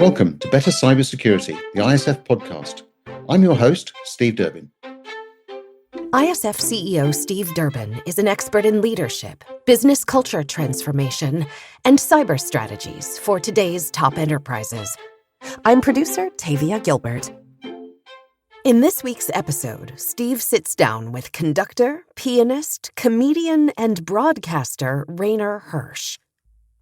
Welcome to Better Cybersecurity, the ISF podcast. I'm your host, Steve Durbin. ISF CEO Steve Durbin is an expert in leadership, business culture transformation, and cyber strategies for today's top enterprises. I'm producer Tavia Gilbert. In this week's episode, Steve sits down with conductor, pianist, comedian, and broadcaster Rainer Hersch.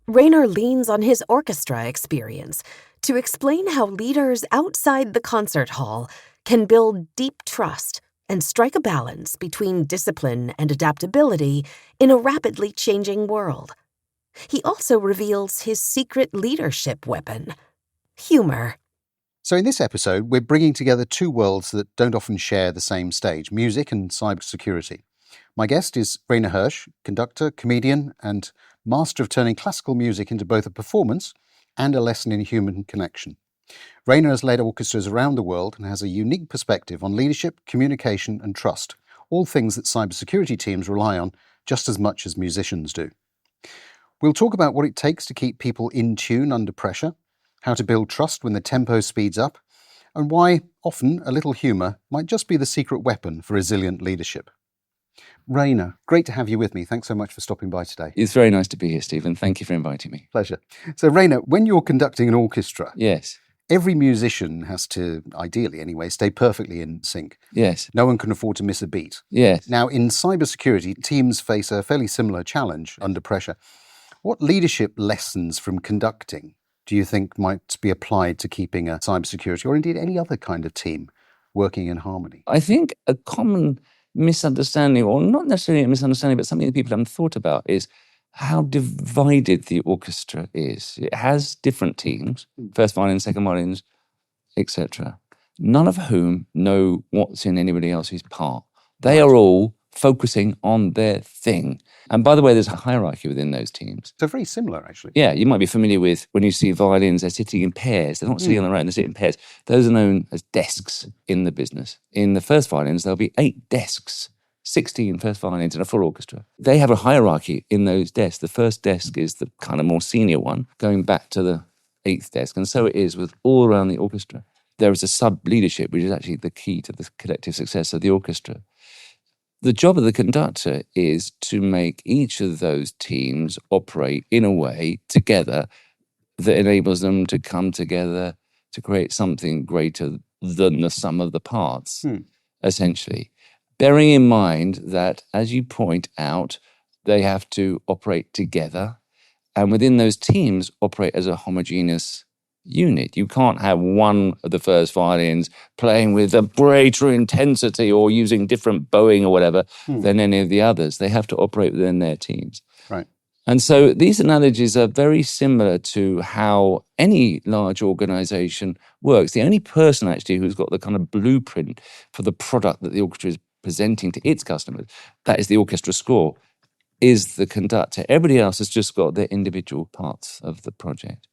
Rainer leans on his orchestra experience to explain how leaders outside the concert hall can build deep trust and strike a balance between discipline and adaptability in a rapidly changing world. He also reveals his secret leadership weapon, humor. So in this episode, we're bringing together two worlds that don't often share the same stage, music and cybersecurity. My guest is Rainer Hersch, conductor, comedian, and master of turning classical music into both a performance and a lesson in human connection. Rainer has led orchestras around the world and has a unique perspective on leadership, communication, and trust, all things that cybersecurity teams rely on just as much as musicians do. We'll talk about what it takes to keep people in tune under pressure, how to build trust when the tempo speeds up, and why often a little humour might just be the secret weapon for resilient leadership. Rainer, great to have you with me. Thanks so much for stopping by today. It's very nice to be here, Stephen. Thank you for inviting me. Pleasure. So, Rainer, when you're conducting an orchestra, Yes. every musician has to, ideally anyway, stay perfectly in sync. Yes. No one can afford to miss a beat. Yes. Now, in cybersecurity, teams face a fairly similar challenge under pressure. What leadership lessons from conducting do you think might be applied to keeping a cybersecurity, or indeed any other kind of team, working in harmony? I think a common misunderstanding, or not necessarily a misunderstanding, but something that people haven't thought about, is how divided the orchestra is. It has different teams, first violins, second violins, etc., none of whom know what's in anybody else's part. They are all focusing on their thing. And by the way, there's a hierarchy within those teams. So very similar, actually. Yeah, you might be familiar with when you see violins, they're sitting in pairs. They're not sitting on their own, they're sitting in pairs. Those are known as desks in the business. In the first violins, there'll be 8 desks, 16 first violins in a full orchestra. They have a hierarchy in those desks. The first desk is the kind of more senior one, going back to the 8th desk. And so it is with all around the orchestra. There is a sub-leadership, which is actually the key to the collective success of the orchestra. The job of the conductor is to make each of those teams operate in a way together that enables them to come together to create something greater than the sum of the parts, essentially. Bearing in mind that, as you point out, they have to operate together and within those teams operate as a homogeneous unit. You can't have one of the first violins playing with a greater intensity or using different bowing or whatever than any of the others. They have to operate within their teams. Right. And so these analogies are very similar to how any large organization works. The only person actually who's got the kind of blueprint for the product that the orchestra is presenting to its customers, that is the orchestra score, is the conductor. Everybody else has just got their individual parts of the project.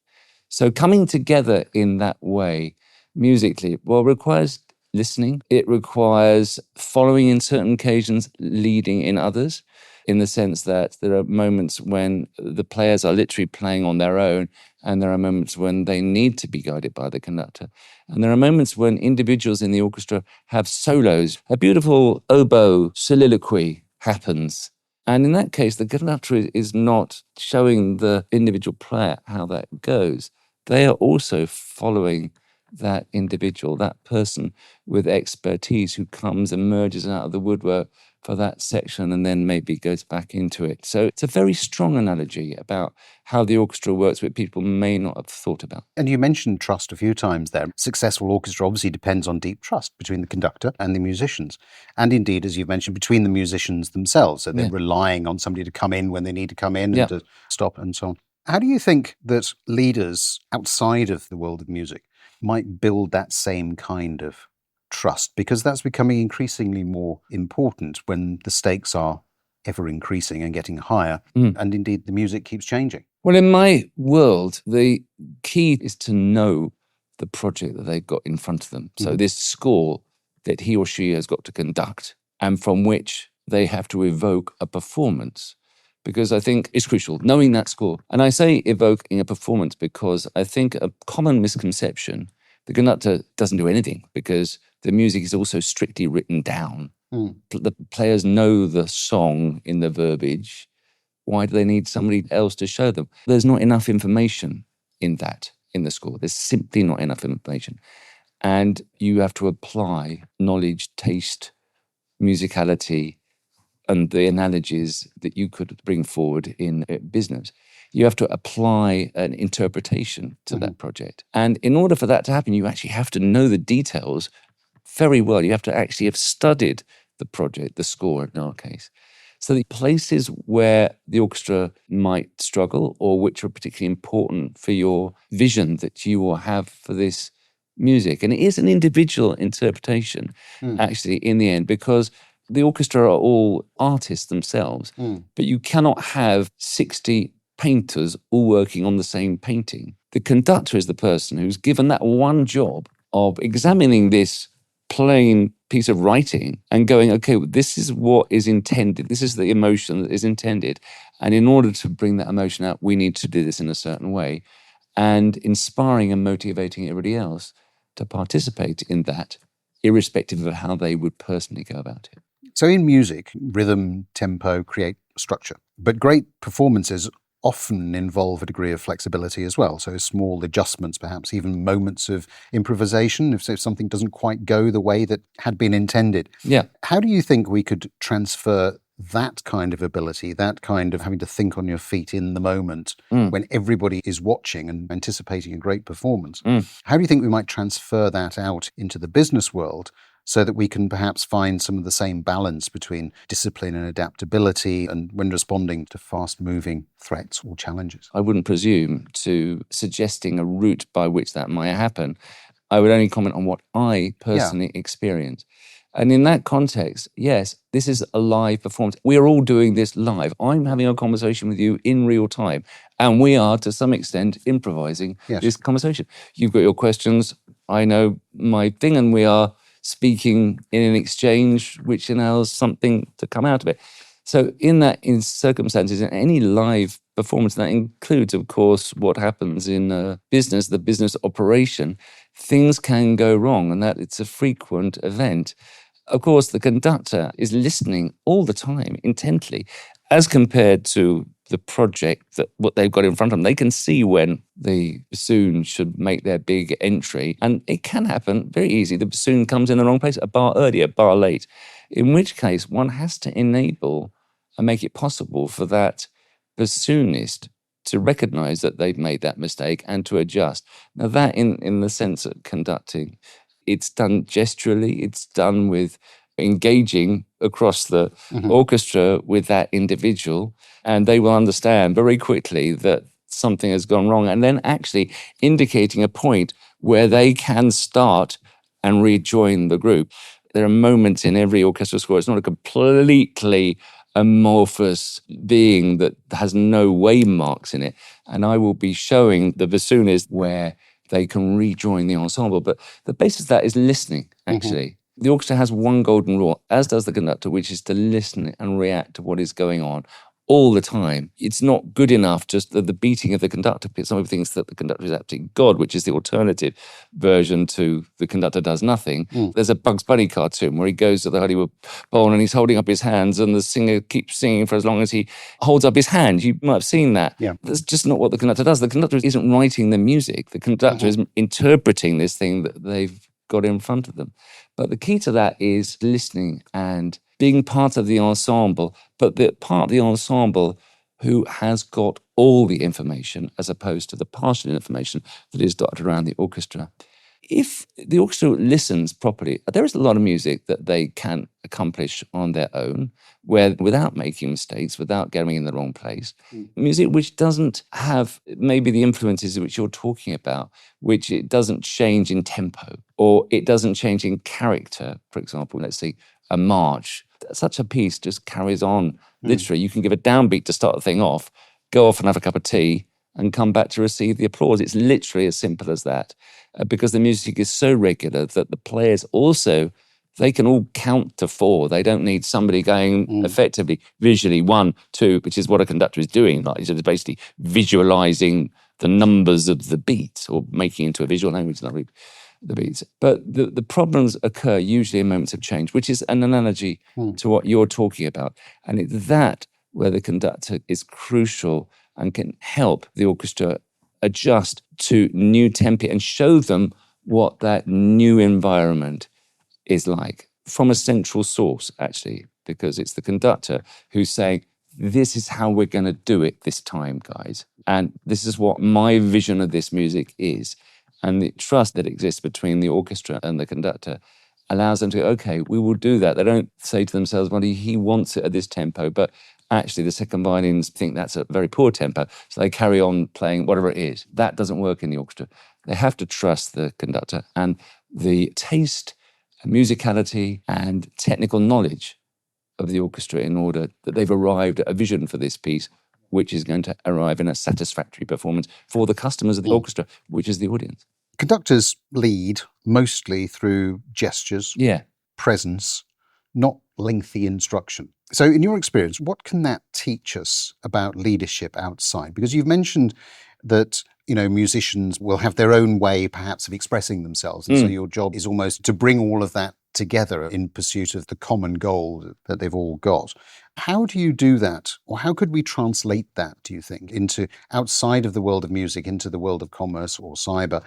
So coming together in that way, musically, requires listening. It requires following in certain occasions, leading in others, in the sense that there are moments when the players are literally playing on their own, and there are moments when they need to be guided by the conductor. And there are moments when individuals in the orchestra have solos. A beautiful oboe soliloquy happens. And in that case, the conductor is not showing the individual player how that goes. They are also following that individual, that person with expertise who comes and emerges out of the woodwork for that section and then maybe goes back into it. So it's a very strong analogy about how the orchestra works, which people may not have thought about. And you mentioned trust a few times there. Successful orchestra obviously depends on deep trust between the conductor and the musicians. And indeed, as you've mentioned, between the musicians themselves. So they're relying on somebody to come in when they need to come in and to stop and so on. How do you think that leaders outside of the world of music might build that same kind of trust? Because that's becoming increasingly more important when the stakes are ever increasing and getting higher. And indeed, the music keeps changing. Well, in my world, the key is to know the project that they've got in front of them. So this score that he or she has got to conduct and from which they have to evoke a performance. because I think it's crucial, knowing that score. And I say evoking a performance because I think a common misconception, the conductor doesn't do anything because the music is also strictly written down. The players know the song in the verbiage. Why do they need somebody else to show them? There's not enough information in the score. There's simply not enough information. And you have to apply knowledge, taste, musicality, and the analogies that you could bring forward in business. You have to apply an interpretation to that project. And in order for that to happen, you actually have to know the details very well. You have to actually have studied the project, the score in our case. So the places where the orchestra might struggle or which are particularly important for your vision that you will have for this music. And it is an individual interpretation, actually, in the end, because the orchestra are all artists themselves, but you cannot have 60 painters all working on the same painting. The conductor is the person who's given that one job of examining this plain piece of writing and going, okay, this is what is intended. This is the emotion that is intended. And in order to bring that emotion out, we need to do this in a certain way. And inspiring and motivating everybody else to participate in that, irrespective of how they would personally go about it. So in music, rhythm, tempo create structure. But great performances often involve a degree of flexibility as well. So small adjustments, perhaps even moments of improvisation, if something doesn't quite go the way that had been intended. Yeah. How do you think we could transfer that kind of ability, that kind of having to think on your feet in the moment when everybody is watching and anticipating a great performance? How do you think we might transfer that out into the business world so that we can perhaps find some of the same balance between discipline and adaptability and when responding to fast-moving threats or challenges? I wouldn't presume to suggesting a route by which that might happen. I would only comment on what I personally experience. And in that context, yes, this is a live performance. We are all doing this live. I'm having a conversation with you in real time, and we are, to some extent, improvising this conversation. You've got your questions, I know my thing, and we are speaking in an exchange which allows something to come out of it. So in circumstances, in any live performance, that includes, of course, what happens in business, the business operation, things can go wrong, and that it's a frequent event. Of course, the conductor is listening all the time, intently, as compared to the project, that what they've got in front of them. They can see when the bassoon should make their big entry, and it can happen very easy. The bassoon comes in the wrong place, a bar early, a bar late, in which case one has to enable and make it possible for that bassoonist to recognize that they've made that mistake and to adjust. Now that in the sense of conducting, it's done gesturally, it's done with engaging across the orchestra with that individual, and they will understand very quickly that something has gone wrong, and then actually indicating a point where they can start and rejoin the group. There are moments in every orchestral score, it's not a completely amorphous being that has no waymarks in it, and I will be showing the bassoonist where they can rejoin the ensemble. But the basis of that is listening, actually. The orchestra has one golden rule, as does the conductor, which is to listen and react to what is going on all the time. It's not good enough just the beating of the conductor. Somebody thinks that the conductor is absolutely God, which is the alternative version to the conductor does nothing. There's a Bugs Bunny cartoon where he goes to the Hollywood Bowl and he's holding up his hands and the singer keeps singing for as long as he holds up his hand. You might have seen that. Yeah. That's just not what the conductor does. The conductor isn't writing the music. The conductor is interpreting this thing that they've got in front of them. But the key to that is listening and being part of the ensemble, but the part of the ensemble who has got all the information as opposed to the partial information that is dotted around the orchestra. If the orchestra listens properly, there is a lot of music that they can accomplish on their own, where without making mistakes, without getting in the wrong place. Music which doesn't have maybe the influences which you're talking about, which it doesn't change in tempo, or it doesn't change in character. For example, let's say a march. Such a piece just carries on. Literally, you can give a downbeat to start the thing off, go off and have a cup of tea, and come back to receive the applause. It's literally as simple as that, because the music is so regular that the players also They can all count to 4. They don't need somebody going effectively visually 1, 2, which is what a conductor is doing. Like, it's basically visualizing the numbers of the beats or making into a visual language the beats. But the problems occur usually in moments of change, which is an analogy to what you're talking about. And it's that where the conductor is crucial and can help the orchestra adjust to new tempi and show them what that new environment is like from a central source, actually, because it's the conductor who's saying, this is how we're going to do it this time, guys. And this is what my vision of this music is. And the trust that exists between the orchestra and the conductor allows them to go, okay, we will do that. They don't say to themselves, well, he wants it at this tempo, but actually the second violins think that's a very poor tempo, so they carry on playing whatever it is. That doesn't work in the orchestra. They have to trust the conductor and the taste, musicality, and technical knowledge of the orchestra in order that they've arrived at a vision for this piece, which is going to arrive in a satisfactory performance for the customers of the orchestra, which is the audience. Conductors lead mostly through gestures, Yeah. presence, not lengthy instruction. So in your experience, what can that teach us about leadership outside? Because you've mentioned that, musicians will have their own way perhaps of expressing themselves. And so your job is almost to bring all of that together in pursuit of the common goal that they've all got. How do you do that? Or how could we translate that, do you think, into outside of the world of music, into the world of commerce or cyber,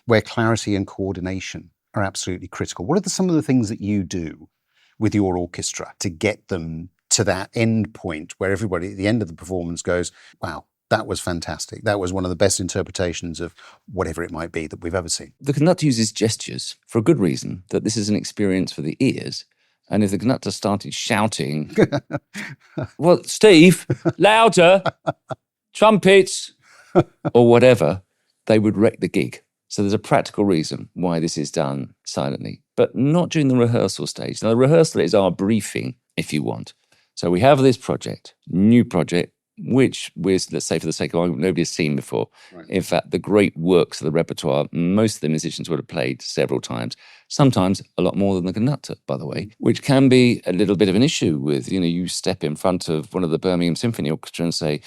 where clarity and coordination are absolutely critical? What are some of the things that you do with your orchestra to get them to that end point where everybody at the end of the performance goes, wow, that was fantastic. That was one of the best interpretations of whatever it might be that we've ever seen. The conductor uses gestures for a good reason, that this is an experience for the ears. And if the conductor started shouting, well, Steve, louder, trumpets, or whatever, they would wreck the gig. So there's a practical reason why this is done silently, but not during the rehearsal stage. Now, the rehearsal is our briefing, if you want. So we have this project, new project, which let's say for the sake of argument, nobody has seen before. Right. In fact, the great works of the repertoire, most of the musicians would have played several times, sometimes a lot more than the conductor, by the way, which can be a little bit of an issue with, you step in front of one of the Birmingham Symphony Orchestra and say,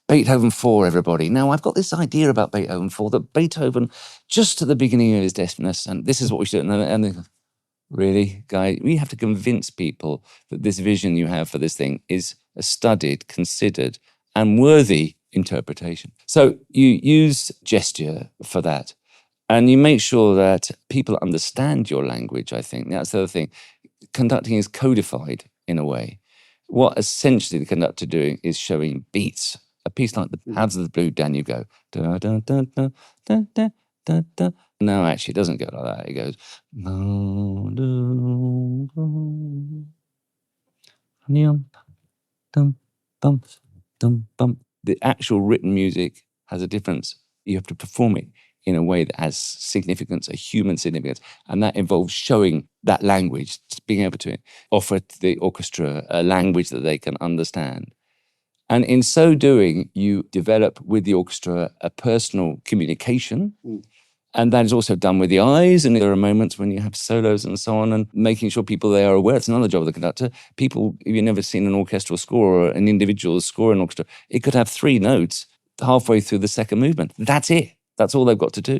Beethoven 4, everybody. Now, I've got this idea about Beethoven 4, that Beethoven, just at the beginning of his deafness, and this is what we should do. And they go, really, guy? We have to convince people that this vision you have for this thing is a studied, considered, and worthy interpretation. So you use gesture for that. And you make sure that people understand your language, I think. That's the other thing. Conducting is codified in a way. What essentially the conductor doing is showing beats. A piece like the Paths of the Blue Danube go. Da, da, da, da, da, da, da, da. No, actually, it doesn't go like that. It goes. The actual written music has a difference. You have to perform it in a way that has significance, a human significance. And that involves showing that language, being able to offer to the orchestra a language that they can understand. And in so doing, you develop with the orchestra a personal communication. And that is also done with the eyes. And there are moments when you have solos and so on, and making sure people they are aware. It's another job of the conductor. People, if you've never seen an orchestral score or an individual score in an orchestra, it could have 3 notes halfway through the second movement. That's it. That's all they've got to do.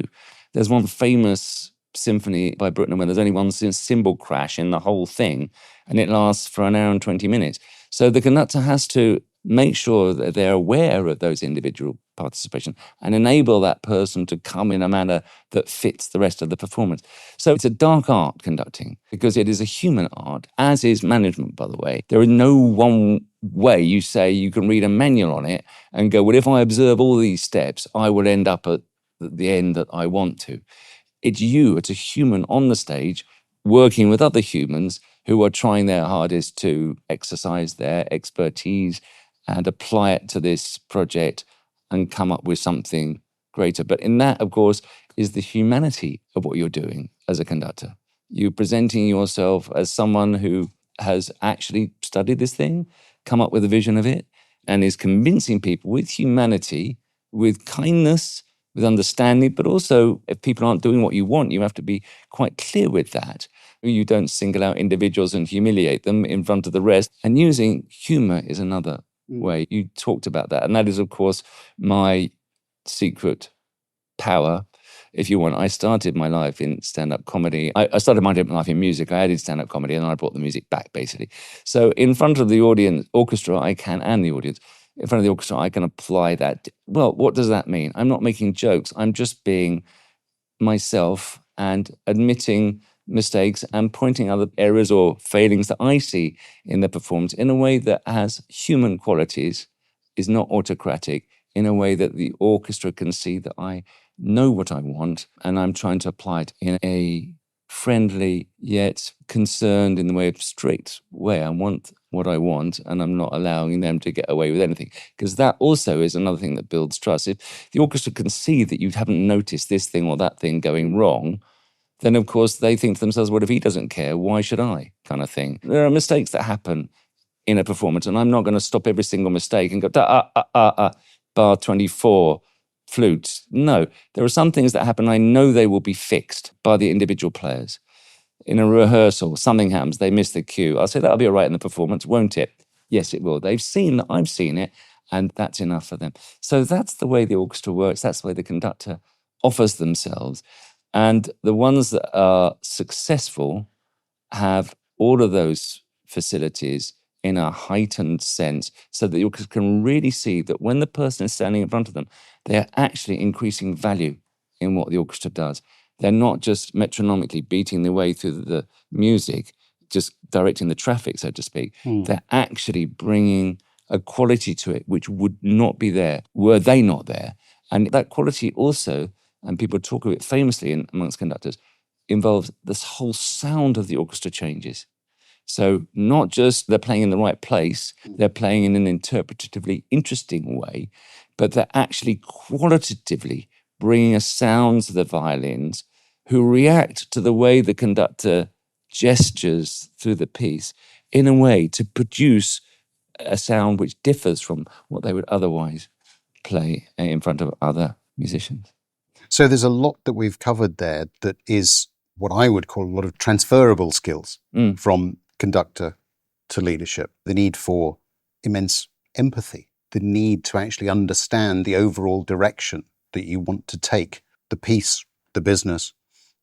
There's one famous symphony by Bruckner where there's only one cymbal crash in the whole thing, and it lasts for an hour and 20 minutes. So the conductor has to make sure that they're aware of those individual participation and enable that person to come in a manner that fits the rest of the performance. So it's a dark art, conducting, because it is a human art, as is management, by the way. There is no one way you say you can read a manual on it and go, well, if I observe all these steps, I will end up at the end that I want to. It's a human on the stage working with other humans who are trying their hardest to exercise their expertise and apply it to this project and come up with something greater. But in that, of course, is the humanity of what you're doing as a conductor. You're presenting yourself as someone who has actually studied this thing, come up with a vision of it, and is convincing people with humanity, with kindness, with understanding, but also if people aren't doing what you want, you have to be quite clear with that. You don't single out individuals and humiliate them in front of the rest. And using humor is another way. You talked about that. And that is, of course, my secret power, if you want. I started my life in stand-up comedy. I started my life in music. I added stand-up comedy, and I brought the music back, basically. So in front of the audience, orchestra, I can, and the audience, in front of the orchestra, I can apply that. Well, what does that mean? I'm not making jokes. I'm just being myself and admitting mistakes and pointing other errors or failings that I see in the performance in a way that has human qualities, is not autocratic, in a way that the orchestra can see that I know what I want and I'm trying to apply it in a friendly yet concerned in the way of strict way. I want what I want and I'm not allowing them to get away with anything, because that also is another thing that builds trust. If the orchestra can see that you haven't noticed this thing or that thing going wrong, then of course they think to themselves, well, if he doesn't care, why should I, kind of thing. There are mistakes that happen in a performance, and I'm not going to stop every single mistake and go, bar 24, flute. No, there are some things that happen. I know they will be fixed by the individual players. In a rehearsal, something happens, they miss the cue. I'll say, that'll be all right in the performance, won't it? Yes, it will. They've seen that I've seen it, and that's enough for them. So that's the way the orchestra works. That's the way the conductor offers themselves. And the ones that are successful have all of those facilities in a heightened sense, so that the orchestra can really see that when the person is standing in front of them, they are actually increasing value in what the orchestra does. They're not just metronomically beating their way through the music, just directing the traffic, so to speak. They're actually bringing a quality to it which would not be there were they not there. And that quality also, and people talk of it famously amongst conductors, involves this whole sound of the orchestra changes. So not just they're playing in the right place, they're playing in an interpretatively interesting way, but they're actually qualitatively bringing a sound to the violins who react to the way the conductor gestures through the piece in a way to produce a sound which differs from what they would otherwise play in front of other musicians. So there's a lot that we've covered there that is what I would call a lot of transferable skills from conductor to leadership. The need for immense empathy, the need to actually understand the overall direction that you want to take, the piece, the business,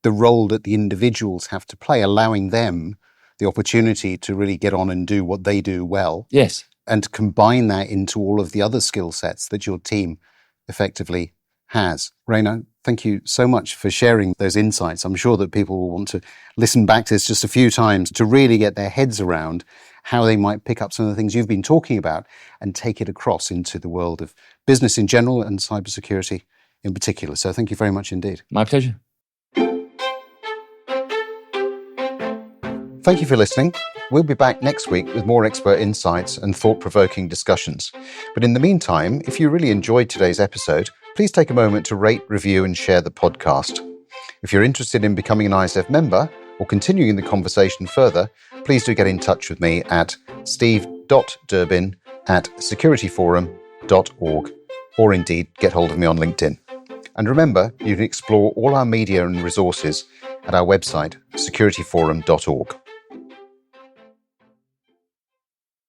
the role that the individuals have to play, allowing them the opportunity to really get on and do what they do well. Yes. And combine that into all of the other skill sets that your team effectively has. Rainer, thank you so much for sharing those insights. I'm sure that people will want to listen back to this just a few times to really get their heads around how they might pick up some of the things you've been talking about and take it across into the world of business in general and cybersecurity in particular. So thank you very much indeed. My pleasure. Thank you for listening. We'll be back next week with more expert insights and thought-provoking discussions. But in the meantime, if you really enjoyed today's episode, please take a moment to rate, review and share the podcast. If you're interested in becoming an ISF member or continuing the conversation further, please do get in touch with me at steve.durbin@securityforum.org, or indeed get hold of me on LinkedIn. And remember, you can explore all our media and resources at our website, securityforum.org.